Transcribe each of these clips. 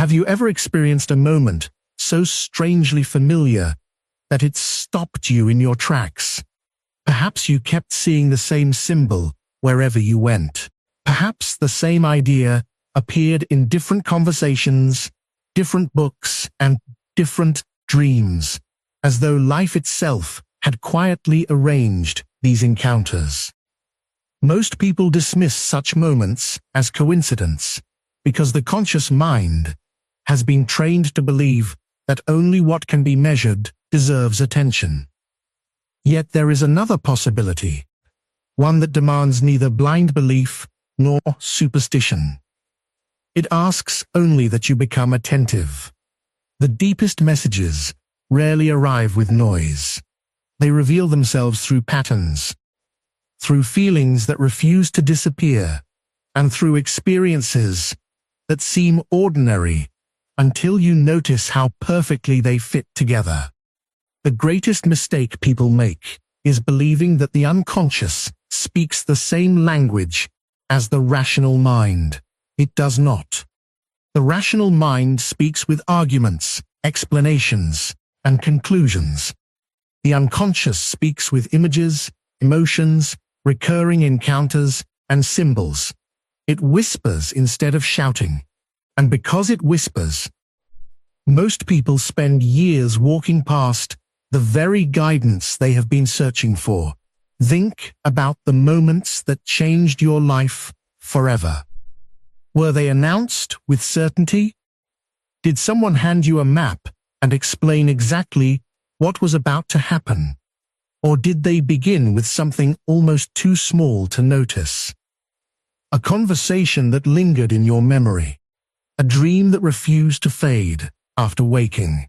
Have you ever experienced a moment so strangely familiar that it stopped you in your tracks? Perhaps you kept seeing the same symbol wherever you went. Perhaps the same idea appeared in different conversations, different books, and different dreams, as though life itself had quietly arranged these encounters. Most people dismiss such moments as coincidence because the conscious mind has been trained to believe that only what can be measured deserves attention. Yet there is another possibility, one that demands neither blind belief nor superstition. It asks only that you become attentive. The deepest messages rarely arrive with noise. They reveal themselves through patterns, through feelings that refuse to disappear, and through experiences that seem ordinary until you notice how perfectly they fit together. The greatest mistake people make is believing that the unconscious speaks the same language as the rational mind. It does not. The rational mind speaks with arguments, explanations, and conclusions. The unconscious speaks with images, emotions, recurring encounters, and symbols. It whispers instead of shouting. And because it whispers, most people spend years walking past the very guidance they have been searching for. Think about the moments that changed your life forever. Were they announced with certainty? Did someone hand you a map and explain exactly what was about to happen? Or did they begin with something almost too small to notice? A conversation that lingered in your memory. A dream that refused to fade after waking.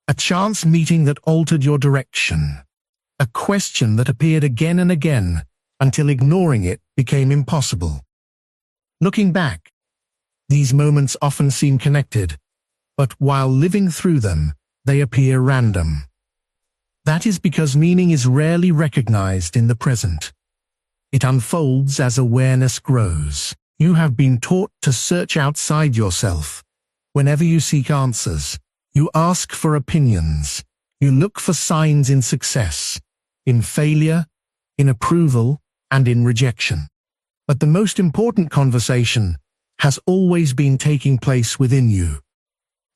A chance meeting that altered your direction. A question that appeared again and again until ignoring it became impossible. Looking back, these moments often seem connected, but while living through them, they appear random. That is because meaning is rarely recognized in the present. It unfolds as awareness grows. You have been taught to search outside yourself. Whenever you seek answers, you ask for opinions. You look for signs in success, in failure, in approval, and in rejection. But the most important conversation has always been taking place within you.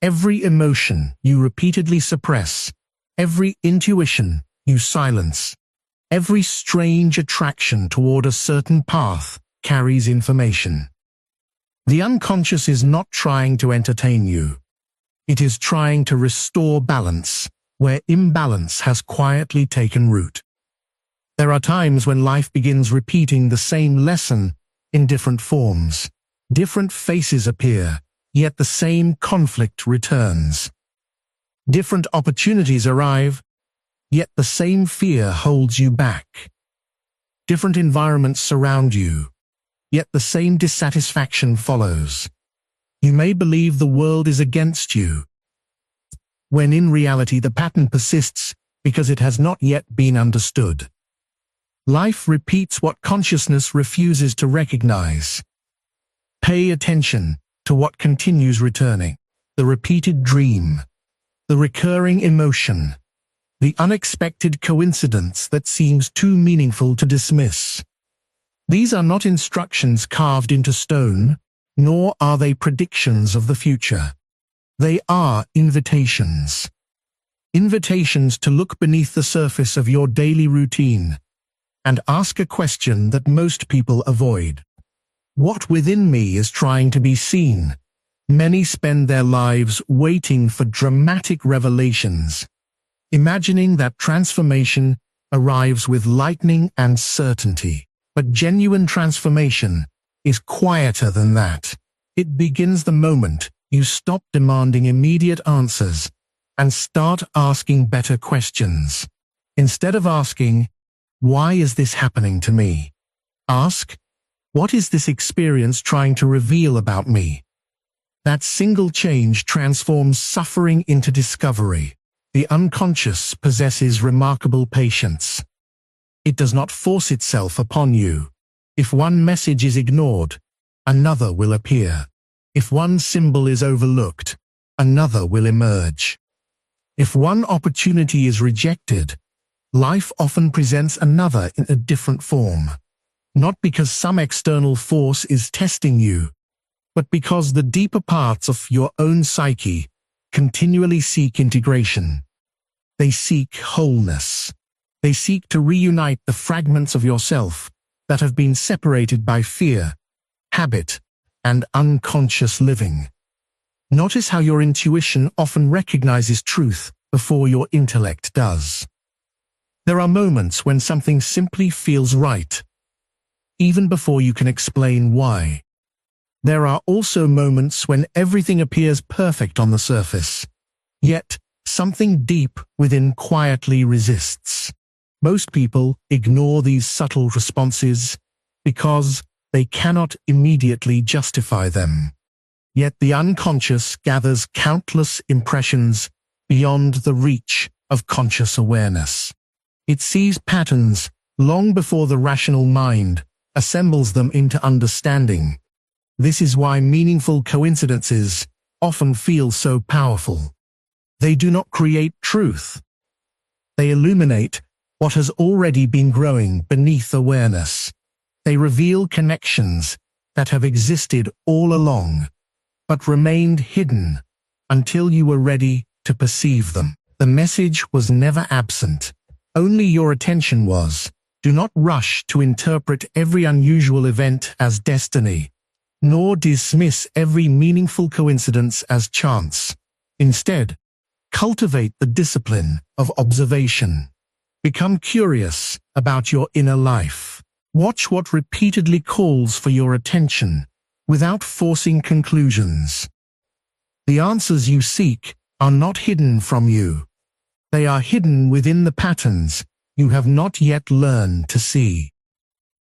Every emotion you repeatedly suppress, every intuition you silence, every strange attraction toward a certain path carries information. The unconscious is not trying to entertain you. It is trying to restore balance where imbalance has quietly taken root. There are times when life begins repeating the same lesson in different forms. Different faces appear, yet the same conflict returns. Different opportunities arrive, yet the same fear holds you back. Different environments surround you, yet the same dissatisfaction follows. You may believe the world is against you, when in reality the pattern persists because it has not yet been understood. Life repeats what consciousness refuses to recognize. Pay attention to what continues returning. The repeated dream, the recurring emotion, the unexpected coincidence that seems too meaningful to dismiss. These are not instructions carved into stone, nor are they predictions of the future. They are invitations. Invitations to look beneath the surface of your daily routine and ask a question that most people avoid. What within me is trying to be seen? Many spend their lives waiting for dramatic revelations, imagining that transformation arrives with lightning and certainty. But genuine transformation is quieter than that. It begins the moment you stop demanding immediate answers and start asking better questions. Instead of asking, "Why is this happening to me?" ask, "What is this experience trying to reveal about me?" That single change transforms suffering into discovery. The unconscious possesses remarkable patience. It does not force itself upon you. If one message is ignored, another will appear. If one symbol is overlooked, another will emerge. If one opportunity is rejected, life often presents another in a different form. Not because some external force is testing you, but because the deeper parts of your own psyche continually seek integration. They seek wholeness. They seek to reunite the fragments of yourself that have been separated by fear, habit, and unconscious living. Notice how your intuition often recognizes truth before your intellect does. There are moments when something simply feels right, even before you can explain why. There are also moments when everything appears perfect on the surface, yet something deep within quietly resists. Most people ignore these subtle responses because they cannot immediately justify them. Yet the unconscious gathers countless impressions beyond the reach of conscious awareness. It sees patterns long before the rational mind assembles them into understanding. This is why meaningful coincidences often feel so powerful. They do not create truth. They illuminate what has already been growing beneath awareness. They reveal connections that have existed all along, but remained hidden until you were ready to perceive them. The message was never absent. Only your attention was. Do not rush to interpret every unusual event as destiny, nor dismiss every meaningful coincidence as chance. Instead, cultivate the discipline of observation. Become curious about your inner life. Watch what repeatedly calls for your attention without forcing conclusions. The answers you seek are not hidden from you. They are hidden within the patterns you have not yet learned to see.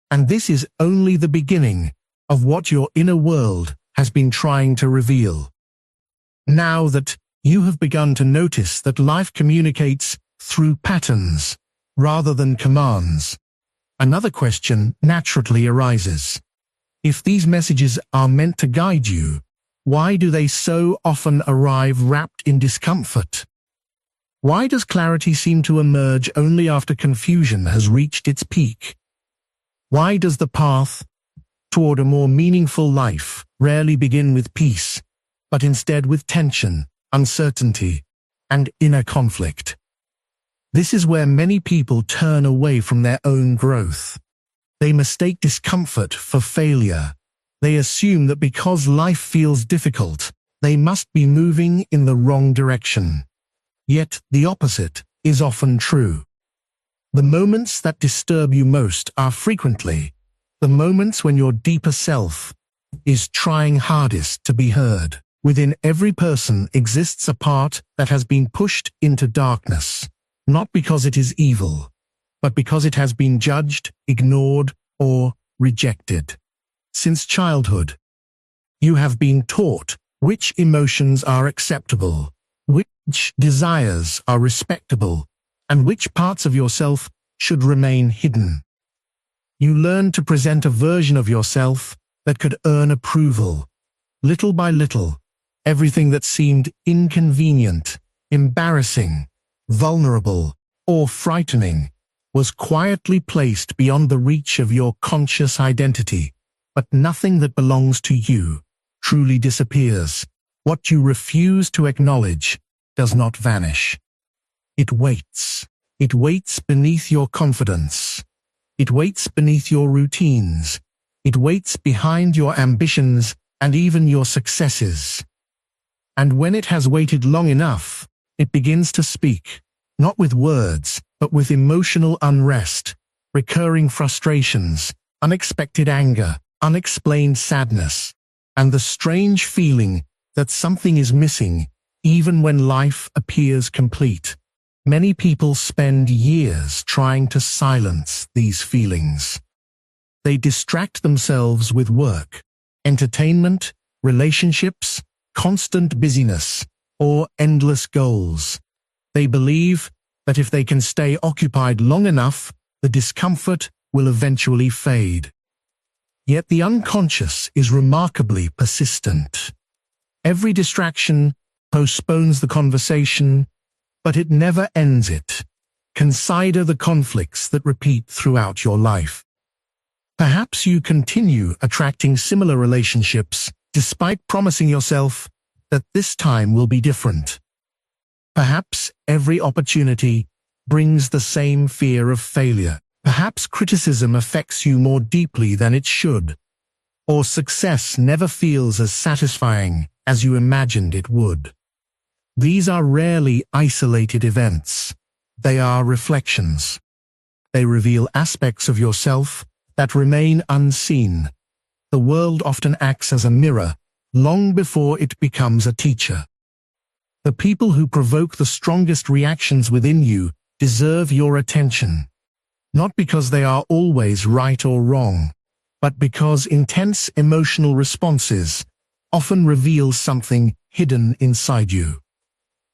And this is only the beginning of what your inner world has been trying to reveal. Now that you have begun to notice that life communicates through patterns rather than commands, another question naturally arises. If these messages are meant to guide you, why do they so often arrive wrapped in discomfort? Why does clarity seem to emerge only after confusion has reached its peak? Why does the path toward a more meaningful life rarely begin with peace, but instead with tension, uncertainty, and inner conflict? This is where many people turn away from their own growth. They mistake discomfort for failure. They assume that because life feels difficult, they must be moving in the wrong direction. Yet the opposite is often true. The moments that disturb you most are frequently the moments when your deeper self is trying hardest to be heard. Within every person exists a part that has been pushed into darkness, not because it is evil, but because it has been judged, ignored, or rejected. Since childhood, you have been taught which emotions are acceptable, which desires are respectable, and which parts of yourself should remain hidden. You learn to present a version of yourself that could earn approval. Little by little, everything that seemed inconvenient, embarrassing, vulnerable, or frightening was quietly placed beyond the reach of your conscious identity. But nothing that belongs to you truly disappears. What you refuse to acknowledge does not vanish. It waits. It waits beneath your confidence. It waits beneath your routines. It waits behind your ambitions and even your successes. And when it has waited long enough, it begins to speak, not with words, but with emotional unrest, recurring frustrations, unexpected anger, unexplained sadness, and the strange feeling that something is missing even when life appears complete. Many people spend years trying to silence these feelings. They distract themselves with work, entertainment, relationships, constant busyness, or endless goals. They believe that if they can stay occupied long enough, the discomfort will eventually fade. Yet the unconscious is remarkably persistent. Every distraction postpones the conversation, but it never ends it. Consider the conflicts that repeat throughout your life. Perhaps you continue attracting similar relationships despite promising yourself that this time will be different. Perhaps every opportunity brings the same fear of failure. Perhaps criticism affects you more deeply than it should, or success never feels as satisfying as you imagined it would. These are rarely isolated events. They are reflections. They reveal aspects of yourself that remain unseen. The world often acts as a mirror long before it becomes a teacher. The people who provoke the strongest reactions within you deserve your attention, not because they are always right or wrong, but because intense emotional responses often reveal something hidden inside you.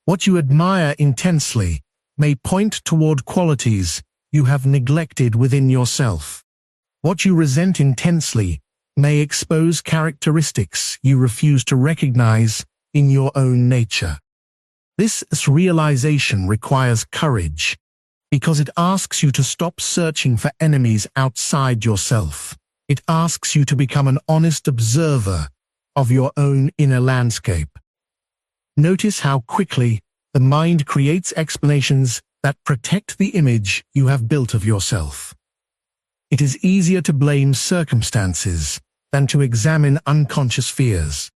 What you admire intensely may point toward qualities you have neglected within yourself. What you resent intensely may expose characteristics you refuse to recognize in your own nature. This realization requires courage, because it asks you to stop searching for enemies outside yourself. It asks you to become an honest observer of your own inner landscape. Notice how quickly the mind creates explanations that protect the image you have built of yourself. It is easier to blame circumstances than to examine unconscious fears.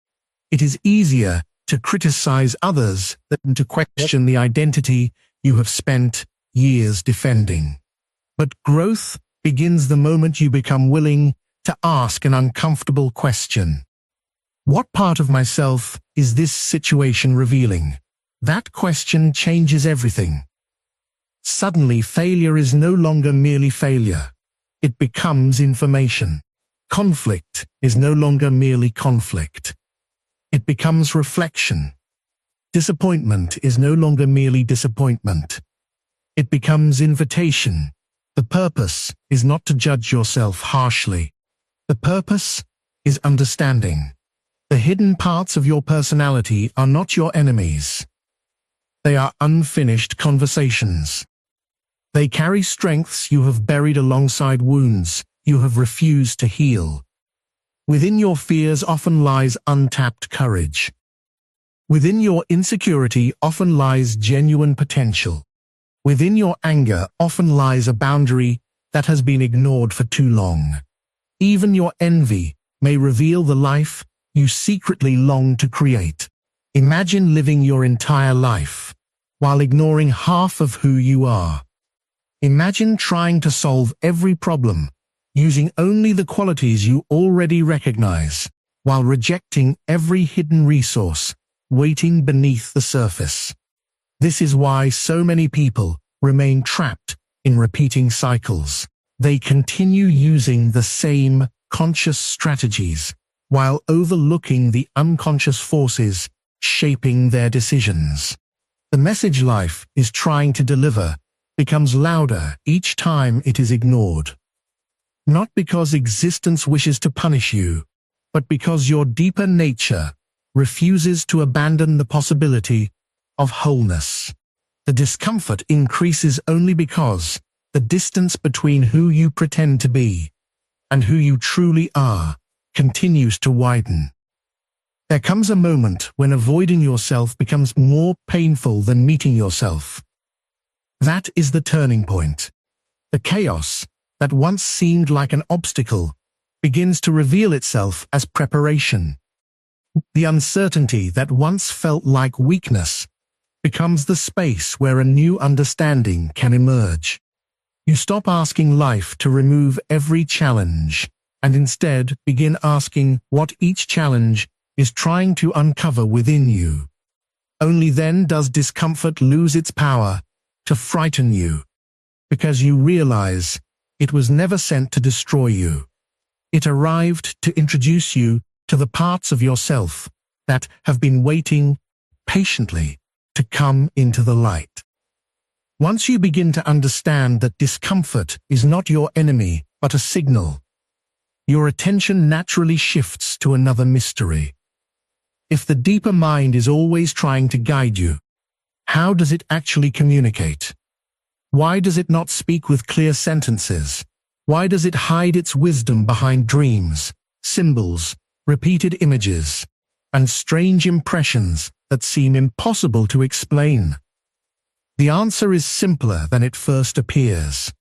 It is easier to criticize others than to question the identity you have spent years defending. But growth begins the moment you become willing to ask an uncomfortable question. What part of myself is this situation revealing? That question changes everything. Suddenly, failure is no longer merely failure. It becomes information. Conflict is no longer merely conflict. It becomes reflection. Disappointment is no longer merely disappointment. It becomes invitation. The purpose is not to judge yourself harshly. The purpose is understanding. The hidden parts of your personality are not your enemies. They are unfinished conversations. They carry strengths you have buried alongside wounds you have refused to heal. Within your fears often lies untapped courage. Within your insecurity often lies genuine potential. Within your anger often lies a boundary that has been ignored for too long. Even your envy may reveal the life you secretly long to create. Imagine living your entire life while ignoring half of who you are. Imagine trying to solve every problem using only the qualities you already recognize, while rejecting every hidden resource waiting beneath the surface. This is why so many people remain trapped in repeating cycles. They continue using the same conscious strategies while overlooking the unconscious forces shaping their decisions. The message life is trying to deliver becomes louder each time it is ignored. Not because existence wishes to punish you, but because your deeper nature refuses to abandon the possibility of wholeness. The discomfort increases only because the distance between who you pretend to be and who you truly are continues to widen. There comes a moment when avoiding yourself becomes more painful than meeting yourself. That is the turning point. The chaos that once seemed like an obstacle begins to reveal itself as preparation. The uncertainty that once felt like weakness becomes the space where a new understanding can emerge. You stop asking life to remove every challenge, and instead begin asking what each challenge is trying to uncover within you. Only then does discomfort lose its power to frighten you, because you realize it was never sent to destroy you. It arrived to introduce you to the parts of yourself that have been waiting patiently to come into the light. Once you begin to understand that discomfort is not your enemy but a signal, your attention naturally shifts to another mystery. If the deeper mind is always trying to guide you, how does it actually communicate? Why does it not speak with clear sentences? Why does it hide its wisdom behind dreams, symbols, repeated images, and strange impressions that seem impossible to explain? The answer is simpler than it first appears.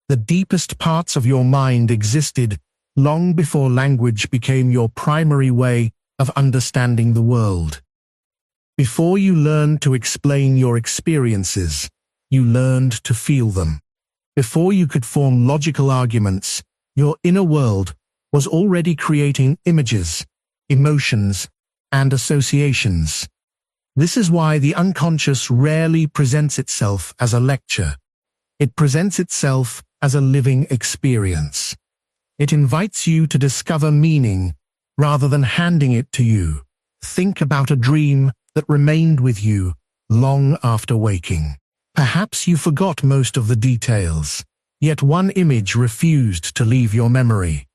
The deepest parts of your mind existed long before language became your primary way of understanding the world. Before you learned to explain your experiences, you learned to feel them. Before you could form logical arguments, your inner world was already creating images, emotions, and associations. This is why the unconscious rarely presents itself as a lecture. It presents itself as a living experience. It invites you to discover meaning rather than handing it to you. Think about a dream that remained with you long after waking. Perhaps you forgot most of the details, yet one image refused to leave your memory.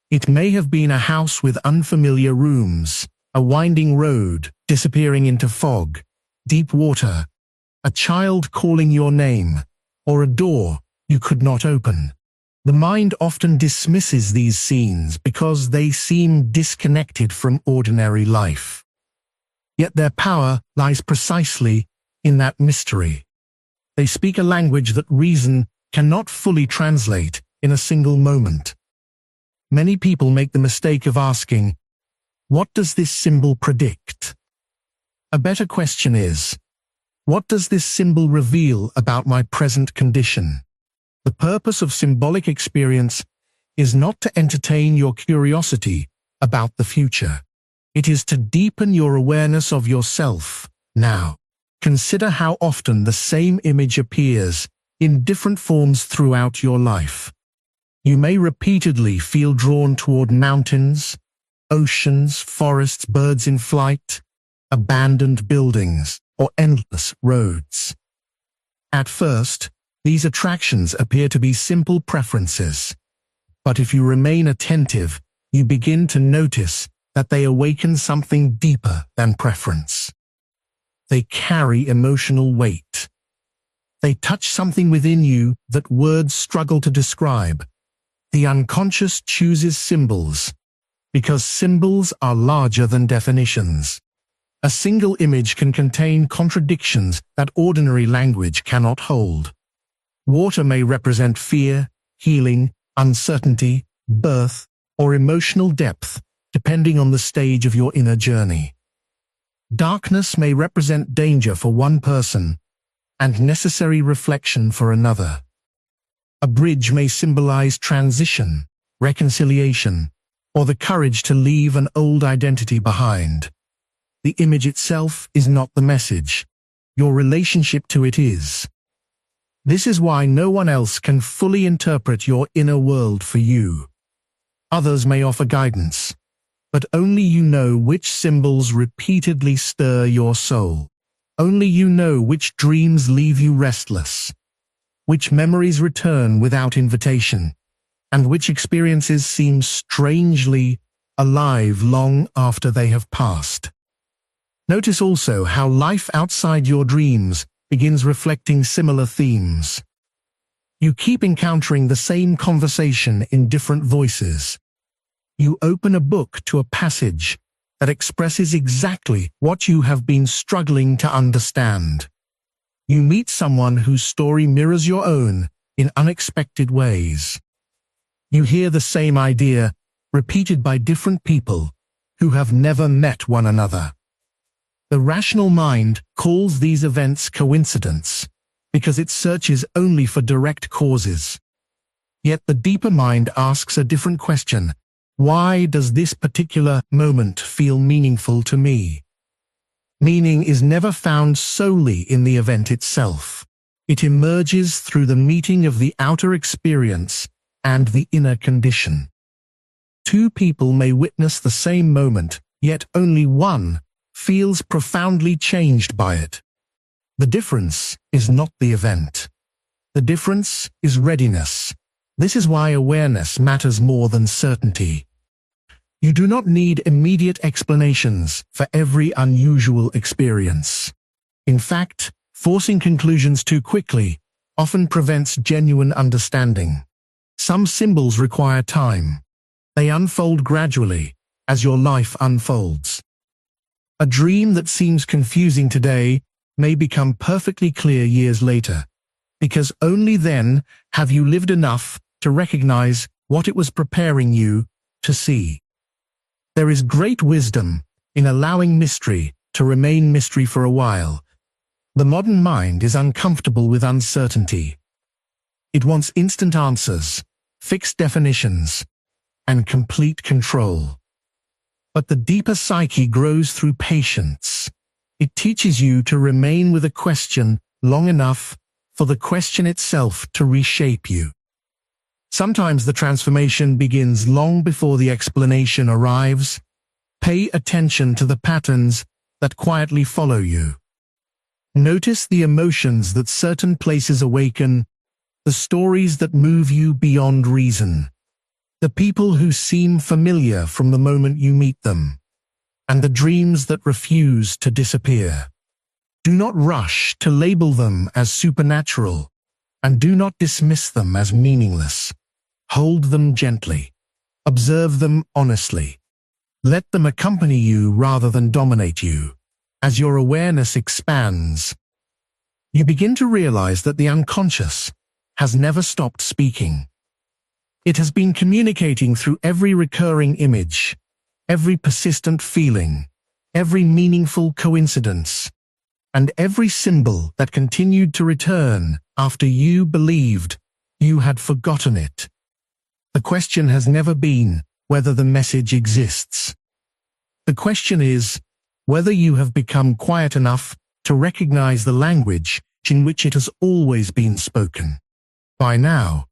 It may have been a house with unfamiliar rooms, a winding road disappearing into fog, deep water, a child calling your name, or a door you could not open. The mind often dismisses these scenes because they seem disconnected from ordinary life. Yet their power lies precisely in that mystery. They speak a language that reason cannot fully translate in a single moment. Many people make the mistake of asking, "What does this symbol predict?" A better question is, "What does this symbol reveal about my present condition?" The purpose of symbolic experience is not to entertain your curiosity about the future. It is to deepen your awareness of yourself now. Consider how often the same image appears in different forms throughout your life. You may repeatedly feel drawn toward mountains, oceans, forests, birds in flight, abandoned buildings, or endless roads. At first, these attractions appear to be simple preferences. But if you remain attentive, you begin to notice that they awaken something deeper than preference. They carry emotional weight. They touch something within you that words struggle to describe. The unconscious chooses symbols, because symbols are larger than definitions. A single image can contain contradictions that ordinary language cannot hold. Water may represent fear, healing, uncertainty, birth, or emotional depth, depending on the stage of your inner journey. Darkness may represent danger for one person and necessary reflection for another. A bridge may symbolize transition, reconciliation, or the courage to leave an old identity behind. The image itself is not the message. Your relationship to it is. This is why no one else can fully interpret your inner world for you. Others may offer guidance, but only you know which symbols repeatedly stir your soul. Only you know which dreams leave you restless, which memories return without invitation, and which experiences seem strangely alive long after they have passed. Notice also how life outside your dreams begins reflecting similar themes. You keep encountering the same conversation in different voices. You open a book to a passage that expresses exactly what you have been struggling to understand. You meet someone whose story mirrors your own in unexpected ways. You hear the same idea repeated by different people who have never met one another. The rational mind calls these events coincidence because it searches only for direct causes. Yet the deeper mind asks a different question. Why does this particular moment feel meaningful to me? Meaning is never found solely in the event itself. It emerges through the meeting of the outer experience and the inner condition. Two people may witness the same moment, yet only one feels profoundly changed by it. The difference is not the event. The difference is readiness. This is why awareness matters more than certainty. You do not need immediate explanations for every unusual experience. In fact, forcing conclusions too quickly often prevents genuine understanding. Some symbols require time. They unfold gradually as your life unfolds. A dream that seems confusing today may become perfectly clear years later, because only then have you lived enough to recognize what it was preparing you to see. There is great wisdom in allowing mystery to remain mystery for a while. The modern mind is uncomfortable with uncertainty. It wants instant answers, fixed definitions, and complete control. But the deeper psyche grows through patience. It teaches you to remain with a question long enough for the question itself to reshape you. Sometimes the transformation begins long before the explanation arrives. Pay attention to the patterns that quietly follow you. Notice the emotions that certain places awaken, the stories that move you beyond reason, the people who seem familiar from the moment you meet them, and the dreams that refuse to disappear. Do not rush to label them as supernatural, and do not dismiss them as meaningless. Hold them gently. Observe them honestly. Let them accompany you rather than dominate you. As your awareness expands, you begin to realize that the unconscious has never stopped speaking. It has been communicating through every recurring image, every persistent feeling, every meaningful coincidence, and every symbol that continued to return after you believed you had forgotten it. The question has never been whether the message exists. The question is whether you have become quiet enough to recognize the language in which it has always been spoken. By now,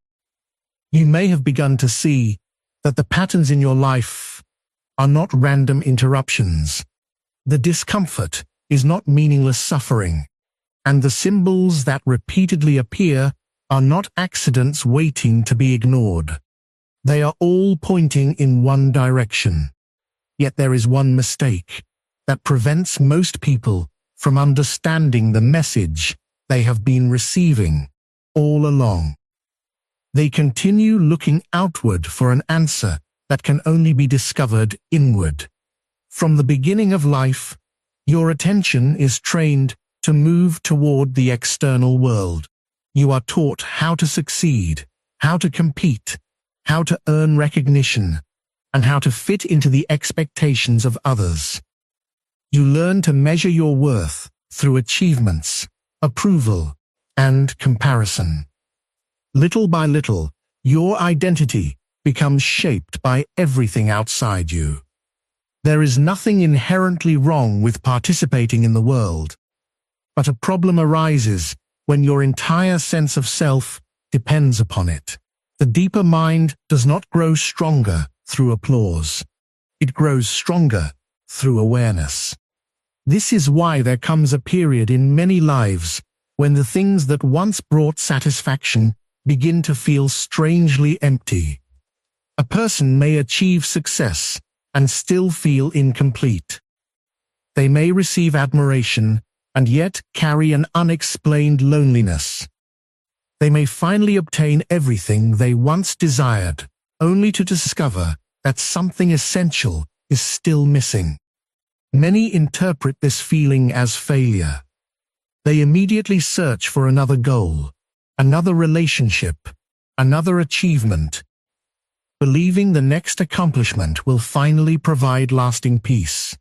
you may have begun to see that the patterns in your life are not random interruptions. The discomfort is not meaningless suffering, and the symbols that repeatedly appear are not accidents waiting to be ignored. They are all pointing in one direction. Yet there is one mistake that prevents most people from understanding the message they have been receiving all along. They continue looking outward for an answer that can only be discovered inward. From the beginning of life, your attention is trained to move toward the external world. You are taught how to succeed, how to compete, how to earn recognition, and how to fit into the expectations of others. You learn to measure your worth through achievements, approval, and comparison. Little by little, your identity becomes shaped by everything outside you. There is nothing inherently wrong with participating in the world, but a problem arises when your entire sense of self depends upon it. The deeper mind does not grow stronger through applause. It grows stronger through awareness. This is why there comes a period in many lives when the things that once brought satisfaction begin to feel strangely empty. A person may achieve success and still feel incomplete. They may receive admiration and yet carry an unexplained loneliness. They may finally obtain everything they once desired, only to discover that something essential is still missing. Many interpret this feeling as failure. They immediately search for another goal, another relationship, another achievement, believing the next accomplishment will finally provide lasting peace.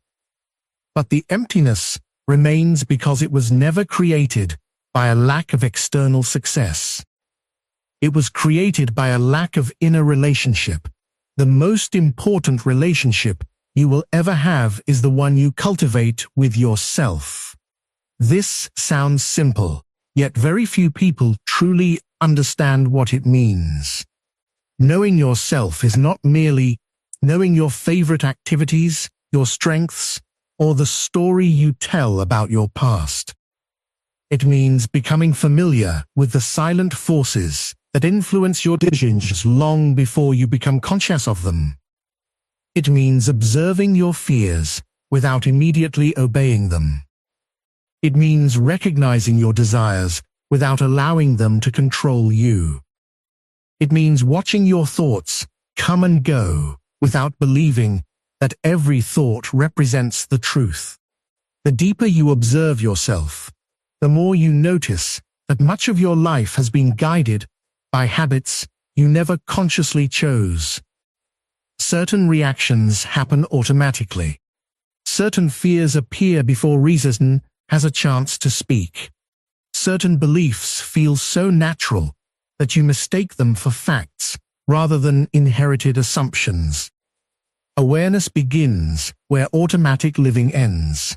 But the emptiness remains because it was never created by a lack of external success. It was created by a lack of inner relationship. The most important relationship you will ever have is the one you cultivate with yourself. This sounds simple, yet very few people truly understand what it means. Knowing yourself is not merely knowing your favorite activities, your strengths, or the story you tell about your past. It means becoming familiar with the silent forces that influence your decisions long before you become conscious of them. It means observing your fears without immediately obeying them. It means recognizing your desires without allowing them to control you. It means watching your thoughts come and go without believing that every thought represents the truth. The deeper you observe yourself, the more you notice that much of your life has been guided by habits you never consciously chose. Certain reactions happen automatically. Certain fears appear before reason has a chance to speak. Certain beliefs feel so natural that you mistake them for facts rather than inherited assumptions. Awareness begins where automatic living ends.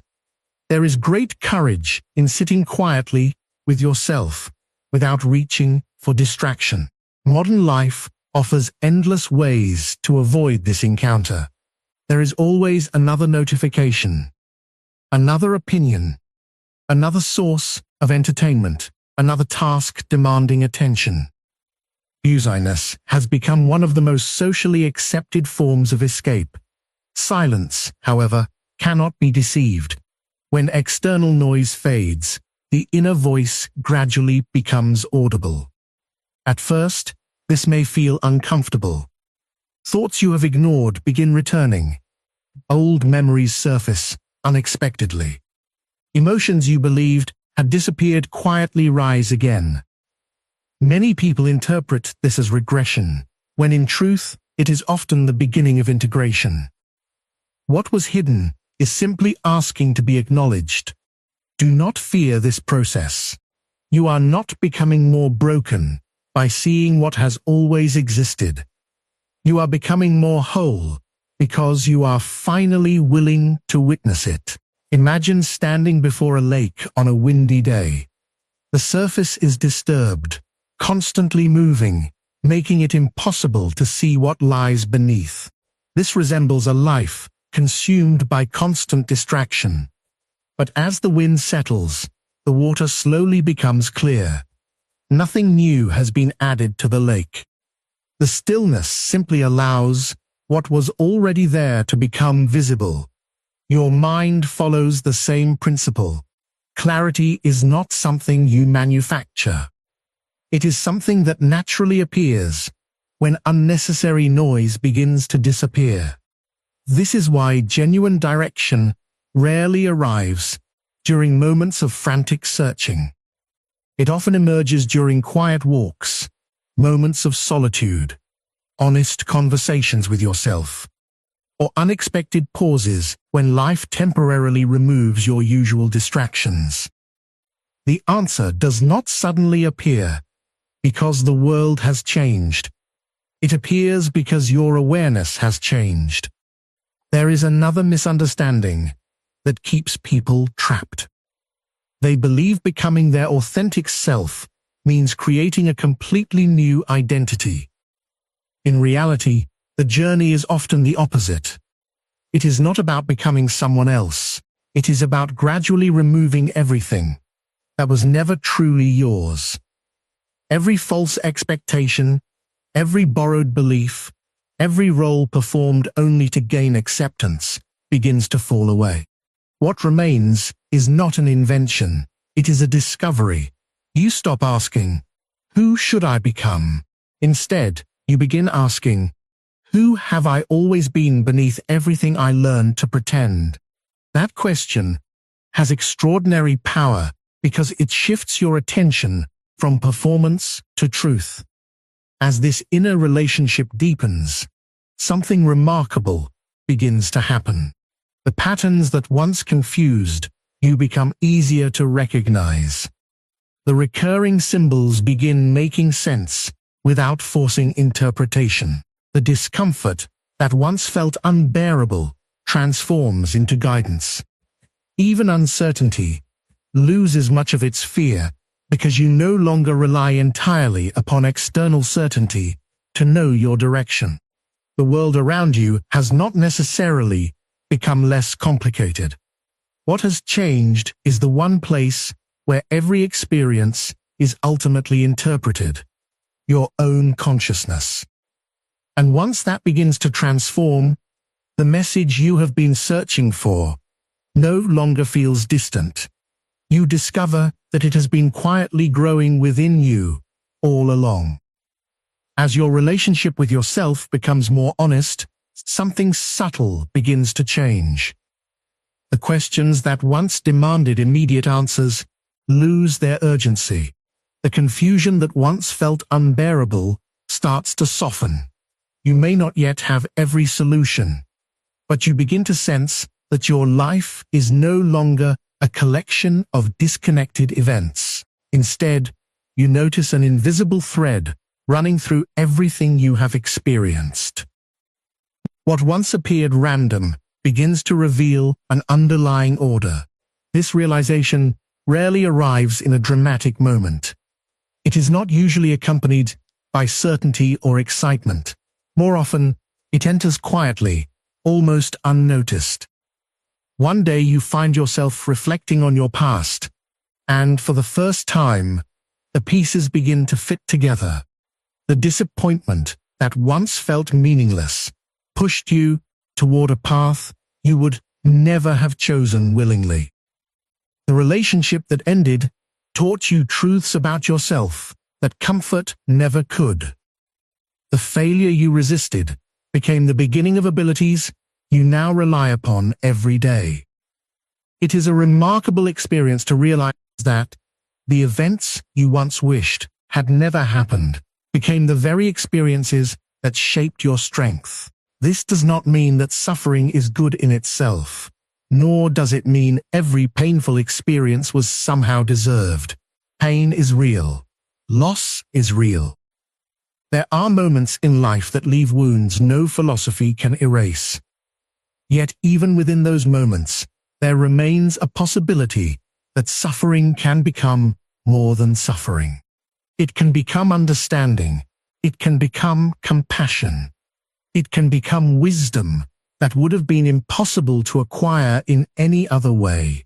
There is great courage in sitting quietly with yourself without reaching for distraction. Modern life offers endless ways to avoid this encounter. There is always another notification, another opinion, another source of entertainment, another task demanding attention. Busyness has become one of the most socially accepted forms of escape. Silence, however, cannot be deceived. When external noise fades, the inner voice gradually becomes audible. At first, this may feel uncomfortable. Thoughts you have ignored begin returning. Old memories surface unexpectedly. Emotions you believed had disappeared quietly rise again. Many people interpret this as regression, when in truth, it is often the beginning of integration. What was hidden is simply asking to be acknowledged. Do not fear this process. You are not becoming more broken by seeing what has always existed. You are becoming more whole because you are finally willing to witness it. Imagine standing before a lake on a windy day. The surface is disturbed, constantly moving, making it impossible to see what lies beneath. This resembles a life consumed by constant distraction. But as the wind settles, the water slowly becomes clear. Nothing new has been added to the lake. The stillness simply allows what was already there to become visible. Your mind follows the same principle. Clarity is not something you manufacture. It is something that naturally appears when unnecessary noise begins to disappear. This is why genuine direction rarely arrives during moments of frantic searching. It often emerges during quiet walks, moments of solitude, honest conversations with yourself, or unexpected pauses when life temporarily removes your usual distractions. The answer does not suddenly appear because the world has changed. It appears because your awareness has changed. There is another misunderstanding that keeps people trapped. They believe becoming their authentic self means creating a completely new identity. In reality, the journey is often the opposite. It is not about becoming someone else. It is about gradually removing everything that was never truly yours. Every false expectation, every borrowed belief, every role performed only to gain acceptance begins to fall away. What remains is not an invention, it is a discovery. You stop asking, "Who should I become?" Instead, you begin asking, "Who have I always been beneath everything I learned to pretend?" That question has extraordinary power because it shifts your attention from performance to truth. As this inner relationship deepens, something remarkable begins to happen. The patterns that once confused you become easier to recognize. The recurring symbols begin making sense without forcing interpretation. The discomfort that once felt unbearable transforms into guidance. Even uncertainty loses much of its fear because you no longer rely entirely upon external certainty to know your direction. The world around you has not necessarily become less complicated. What has changed is the one place where every experience is ultimately interpreted: your own consciousness. And once that begins to transform, The message you have been searching for no longer feels distant. You discover that it has been quietly growing within you all along. As your relationship with yourself becomes more honest, something subtle begins to change. The questions that once demanded immediate answers lose their urgency. The confusion that once felt unbearable starts to soften. You may not yet have every solution, but you begin to sense that your life is no longer a collection of disconnected events. Instead, you notice an invisible thread running through everything you have experienced. What once appeared random begins to reveal an underlying order. This realization rarely arrives in a dramatic moment. It is not usually accompanied by certainty or excitement. More often, it enters quietly, almost unnoticed. One day you find yourself reflecting on your past, and for the first time, the pieces begin to fit together. The disappointment that once felt meaningless pushed you toward a path you would never have chosen willingly. The relationship that ended taught you truths about yourself that comfort never could. The failure you resisted became the beginning of abilities you now rely upon every day. It is a remarkable experience to realize that the events you once wished had never happened became the very experiences that shaped your strength. This does not mean that suffering is good in itself, nor does it mean every painful experience was somehow deserved. Pain is real. Loss is real. There are moments in life that leave wounds no philosophy can erase. Yet even within those moments, there remains a possibility that suffering can become more than suffering. It can become understanding. It can become compassion. It can become wisdom that would have been impossible to acquire in any other way.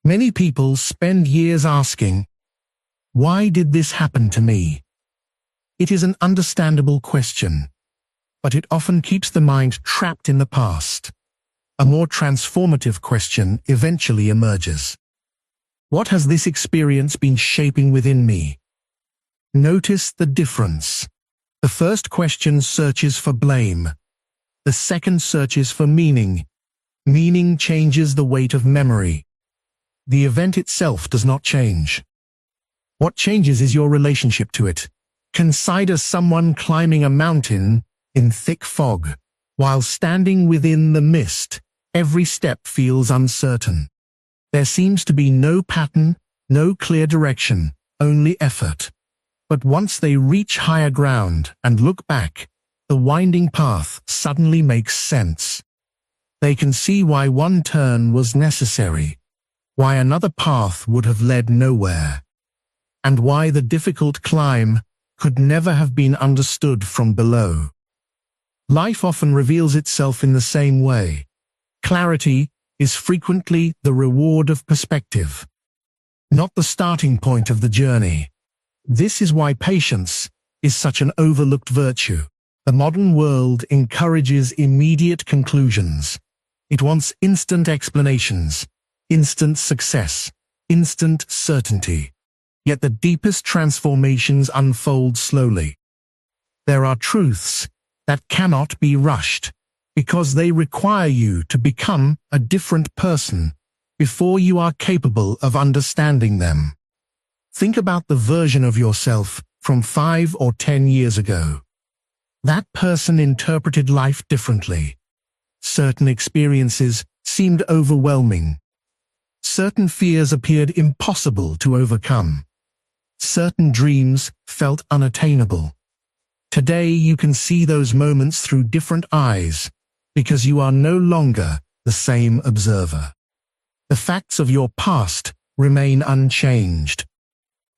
Many people spend years asking, "Why did this happen to me?" It is an understandable question, but it often keeps the mind trapped in the past. A more transformative question eventually emerges. What has this experience been shaping within me? Notice the difference. The first question searches for blame. The second searches for meaning. Meaning changes the weight of memory. The event itself does not change. What changes is your relationship to it. Consider someone climbing a mountain in thick fog. While standing within the mist, every step feels uncertain. There seems to be no pattern, no clear direction, only effort. But once they reach higher ground and look back, the winding path suddenly makes sense. They can see why one turn was necessary, why another path would have led nowhere, and why the difficult climb could never have been understood from below. Life often reveals itself in the same way. Clarity is frequently the reward of perspective, not the starting point of the journey. This is why patience is such an overlooked virtue. The modern world encourages immediate conclusions. It wants instant explanations, instant success, instant certainty. Yet the deepest transformations unfold slowly. There are truths that cannot be rushed, because they require you to become a different person before you are capable of understanding them. Think about the version of yourself from 5 or 10 years ago. That person interpreted life differently. Certain experiences seemed overwhelming. Certain fears appeared impossible to overcome. Certain dreams felt unattainable. Today you can see those moments through different eyes, because you are no longer the same observer. The facts of your past remain unchanged,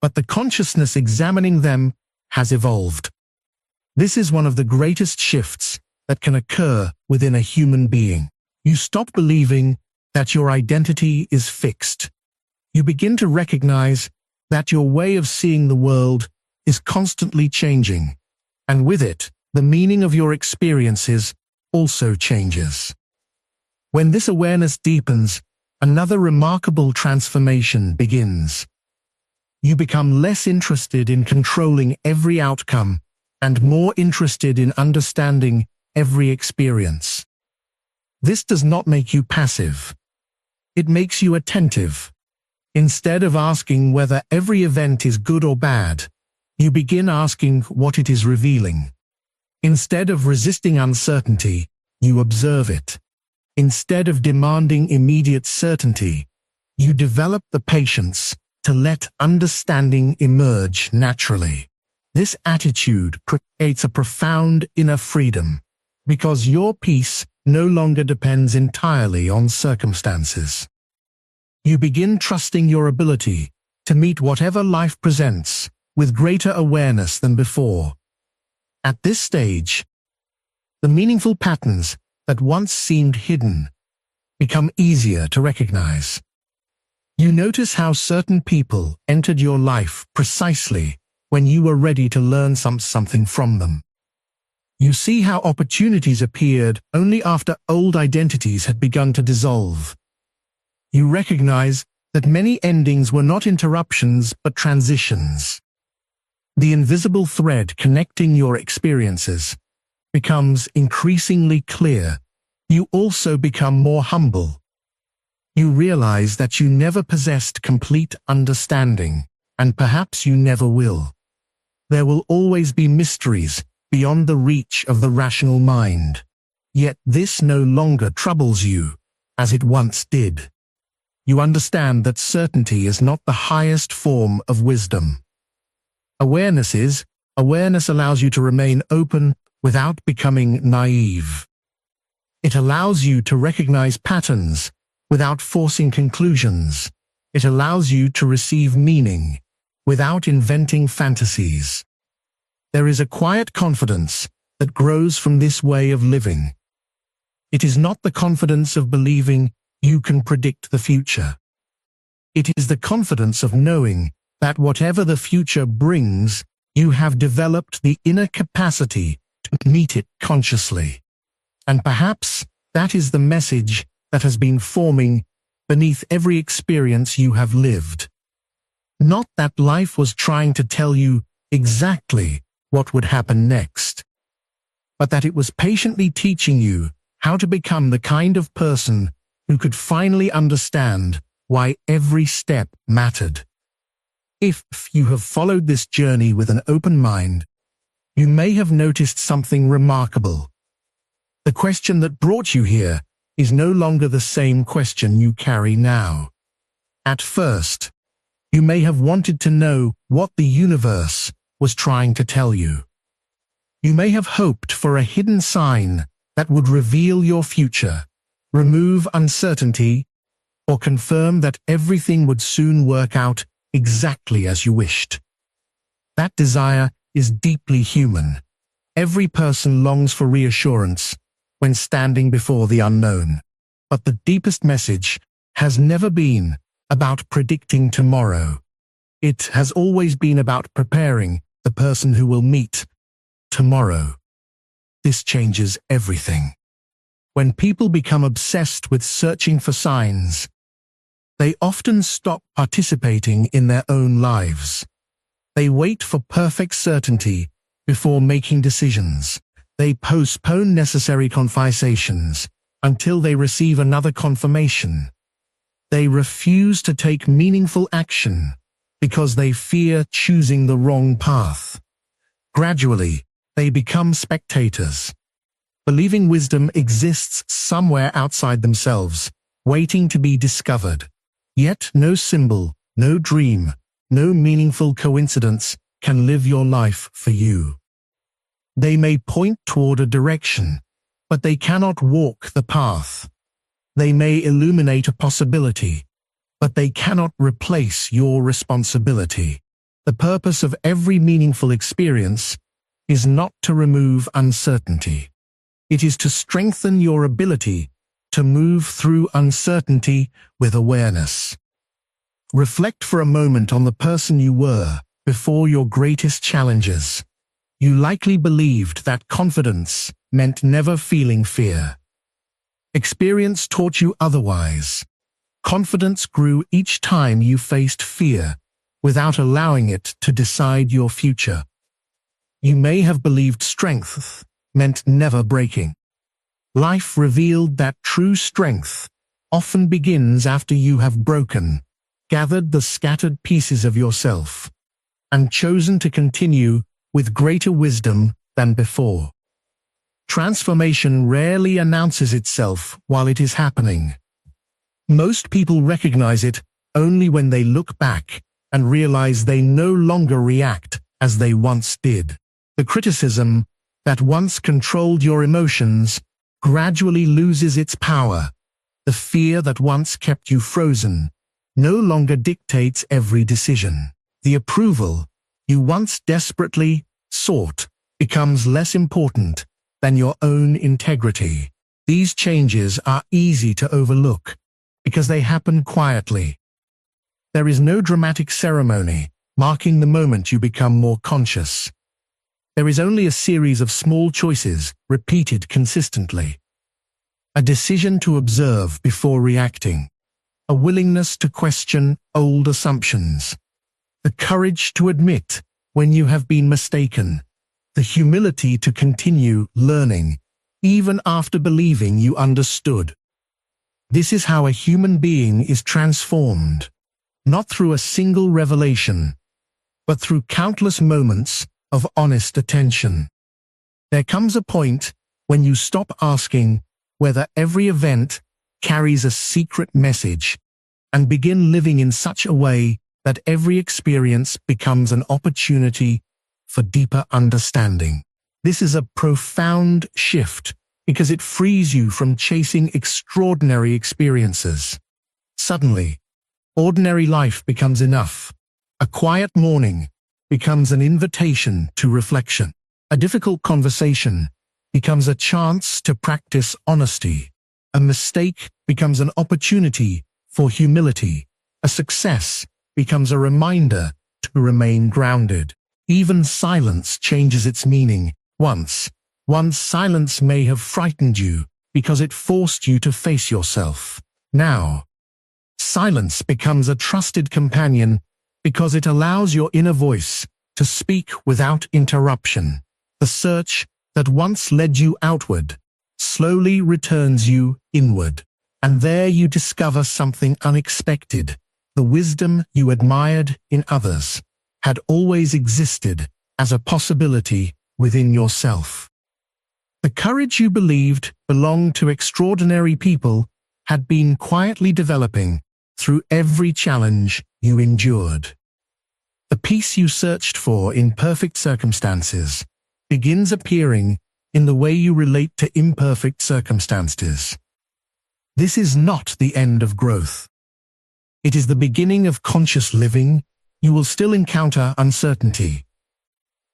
but the consciousness examining them has evolved. This is one of the greatest shifts that can occur within a human being. You stop believing that your identity is fixed. You begin to recognize that your way of seeing the world is constantly changing, and with it, the meaning of your experiences also changes. When this awareness deepens, another remarkable transformation begins. You become less interested in controlling every outcome and more interested in understanding every experience. This does not make you passive. It makes you attentive. Instead of asking whether every event is good or bad, you begin asking what it is revealing. Instead of resisting uncertainty, you observe it. Instead of demanding immediate certainty, you develop the patience to let understanding emerge naturally. This attitude creates a profound inner freedom, because your peace no longer depends entirely on circumstances. You begin trusting your ability to meet whatever life presents with greater awareness than before. At this stage, the meaningful patterns that once seemed hidden become easier to recognize. You notice how certain people entered your life precisely when you were ready to learn something from them. You see how opportunities appeared only after old identities had begun to dissolve. You recognize that many endings were not interruptions but transitions. The invisible thread connecting your experiences becomes increasingly clear. You also become more humble. You realize that you never possessed complete understanding, and perhaps you never will. There will always be mysteries beyond the reach of the rational mind. Yet this no longer troubles you, as it once did. You understand that certainty is not the highest form of wisdom. Awareness allows you to remain open without becoming naive. It allows you to recognize patterns without forcing conclusions. It allows you to receive meaning without inventing fantasies. There is a quiet confidence that grows from this way of living. It is not the confidence of believing you can predict the future. It is the confidence of knowing that whatever the future brings, you have developed the inner capacity to meet it consciously. And perhaps that is the message that has been forming beneath every experience you have lived. Not that life was trying to tell you exactly what would happen next, but that it was patiently teaching you how to become the kind of person who could finally understand why every step mattered. If you have followed this journey with an open mind, you may have noticed something remarkable. The question that brought you here is no longer the same question you carry now. At first, you may have wanted to know what the universe was trying to tell you. You may have hoped for a hidden sign that would reveal your future, remove uncertainty, or confirm that everything would soon work out exactly as you wished. That desire is deeply human. Every person longs for reassurance when standing before the unknown. But the deepest message has never been about predicting tomorrow. It has always been about preparing the person who will meet tomorrow. This changes everything. When people become obsessed with searching for signs, they often stop participating in their own lives. They wait for perfect certainty before making decisions. They postpone necessary conversations until they receive another confirmation. They refuse to take meaningful action because they fear choosing the wrong path. Gradually, they become spectators, believing wisdom exists somewhere outside themselves, waiting to be discovered. Yet no symbol, no dream, no meaningful coincidence can live your life for you. They may point toward a direction, but they cannot walk the path. They may illuminate a possibility, but they cannot replace your responsibility. The purpose of every meaningful experience is not to remove uncertainty. It is to strengthen your ability to move through uncertainty with awareness. Reflect for a moment on the person you were before your greatest challenges. You likely believed that confidence meant never feeling fear. Experience taught you otherwise. Confidence grew each time you faced fear, without allowing it to decide your future. You may have believed strength meant never breaking. Life revealed that true strength often begins after you have broken, gathered the scattered pieces of yourself, and chosen to continue with greater wisdom than before. Transformation rarely announces itself while it is happening. Most people recognize it only when they look back and realize they no longer react as they once did. The criticism that once controlled your emotions gradually loses its power. The fear that once kept you frozen no longer dictates every decision. The approval you once desperately sought becomes less important than your own integrity. These changes are easy to overlook because they happen quietly. There is no dramatic ceremony marking the moment you become more conscious. There is only a series of small choices repeated consistently. A decision to observe before reacting. A willingness to question old assumptions. The courage to admit when you have been mistaken. The humility to continue learning, even after believing you understood. This is how a human being is transformed, not through a single revelation, but through countless moments of honest attention. There comes a point when you stop asking whether every event carries a secret message and begin living in such a way that every experience becomes an opportunity for deeper understanding. This is a profound shift because it frees you from chasing extraordinary experiences. Suddenly, ordinary life becomes enough. A quiet morning becomes an invitation to reflection. A difficult conversation becomes a chance to practice honesty. A mistake becomes an opportunity for humility. A success becomes a reminder to remain grounded. Even silence changes its meaning. Once silence may have frightened you because it forced you to face yourself. Now, silence becomes a trusted companion because it allows your inner voice to speak without interruption. The search that once led you outward slowly returns you inward, and there you discover something unexpected. The wisdom you admired in others had always existed as a possibility within yourself. The courage you believed belonged to extraordinary people had been quietly developing through every challenge you endured. The peace you searched for in perfect circumstances begins appearing in the way you relate to imperfect circumstances. This is not the end of growth. It is the beginning of conscious living. You will still encounter uncertainty.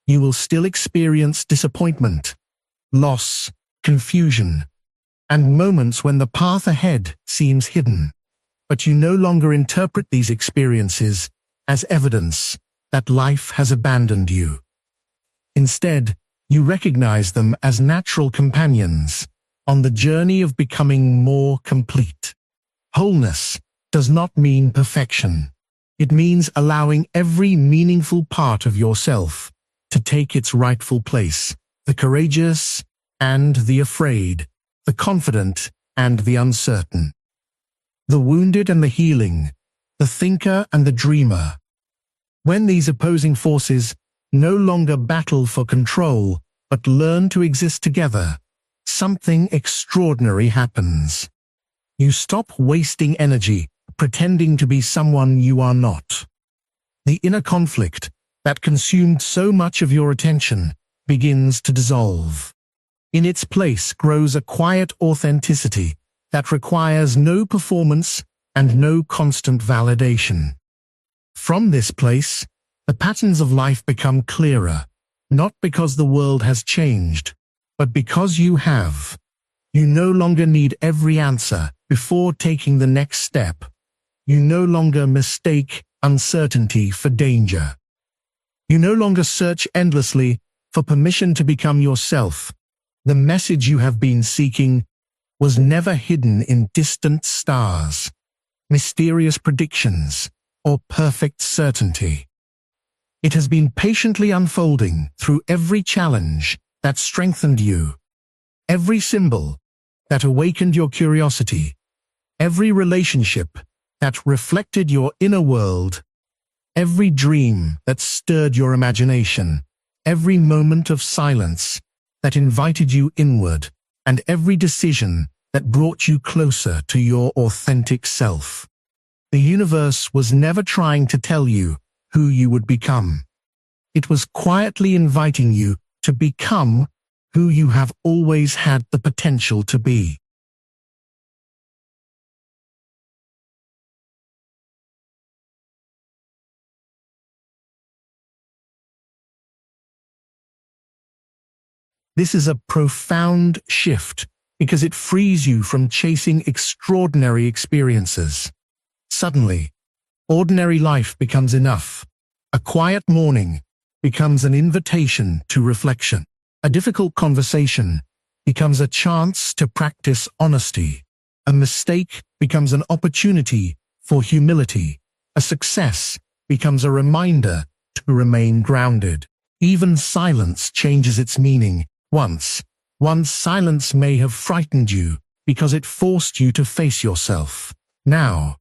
You will still experience disappointment, loss, confusion, and moments when the path ahead seems hidden. But you no longer interpret these experiences as evidence that life has abandoned you. Instead, you recognize them as natural companions on the journey of becoming more complete. Wholeness does not mean perfection. It means allowing every meaningful part of yourself to take its rightful place. The courageous and the afraid, the confident and the uncertain, the wounded and the healing, the thinker and the dreamer. When these opposing forces no longer battle for control, but learn to exist together, something extraordinary happens. You stop wasting energy pretending to be someone you are not. The inner conflict that consumed so much of your attention begins to dissolve. In its place grows a quiet authenticity that requires no performance and no constant validation. From this place, the patterns of life become clearer, not because the world has changed, but because you have. You no longer need every answer before taking the next step. You no longer mistake uncertainty for danger. You no longer search endlessly for permission to become yourself. The message you have been seeking was never hidden in distant stars, mysterious predictions, or perfect certainty. It has been patiently unfolding through every challenge that strengthened you, every symbol that awakened your curiosity, every relationship that reflected your inner world, every dream that stirred your imagination, every moment of silence that invited you inward, and every decision that brought you closer to your authentic self. The universe was never trying to tell you who you would become. It was quietly inviting you to become who you have always had the potential to be. This is a profound shift because it frees you from chasing extraordinary experiences. Suddenly, ordinary life becomes enough. A quiet morning becomes an invitation to reflection. A difficult conversation becomes a chance to practice honesty. A mistake becomes an opportunity for humility. A success becomes a reminder to remain grounded. Even silence changes its meaning. Once silence may have frightened you because it forced you to face yourself. Now,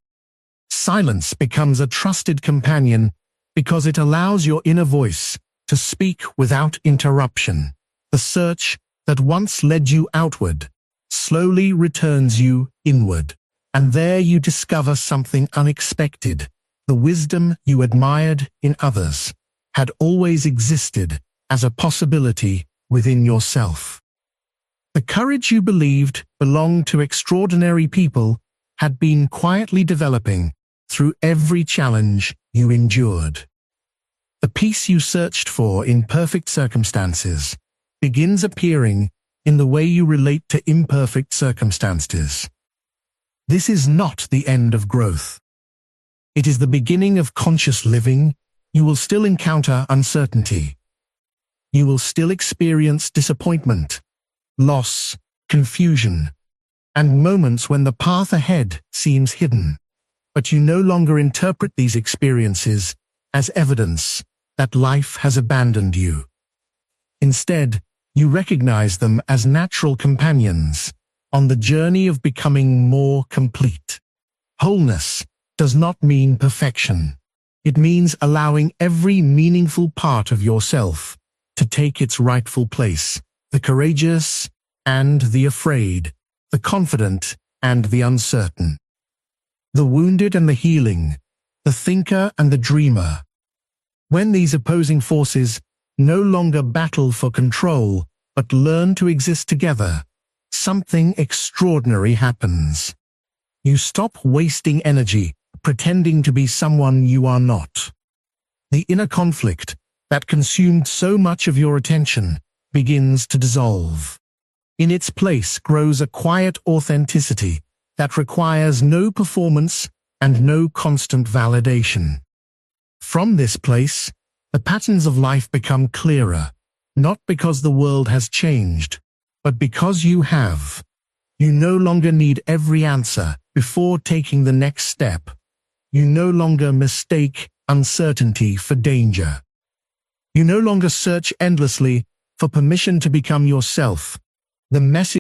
silence becomes a trusted companion because it allows your inner voice to speak without interruption. The search that once led you outward slowly returns you inward, and there you discover something unexpected. The wisdom you admired in others had always existed as a possibility within yourself. The courage you believed belonged to extraordinary people had been quietly developing through every challenge you endured. The peace you searched for in perfect circumstances begins appearing in the way you relate to imperfect circumstances. This is not the end of growth. It is the beginning of conscious living. You will still encounter uncertainty. You will still experience disappointment, loss, confusion, and moments when the path ahead seems hidden. But you no longer interpret these experiences as evidence that life has abandoned you. Instead, you recognize them as natural companions on the journey of becoming more complete. Wholeness does not mean perfection. It means allowing every meaningful part of yourself to take its rightful place. The courageous and the afraid, the confident and the uncertain, the wounded and the healing, the thinker and the dreamer. When these opposing forces no longer battle for control, but learn to exist together, something extraordinary happens. You stop wasting energy pretending to be someone you are not. The inner conflict that consumed so much of your attention begins to dissolve. In its place grows a quiet authenticity that requires no performance and no constant validation. From this place, the patterns of life become clearer, not because the world has changed, but because you have. You no longer need every answer before taking the next step. You no longer mistake uncertainty for danger. You no longer search endlessly for permission to become yourself. The message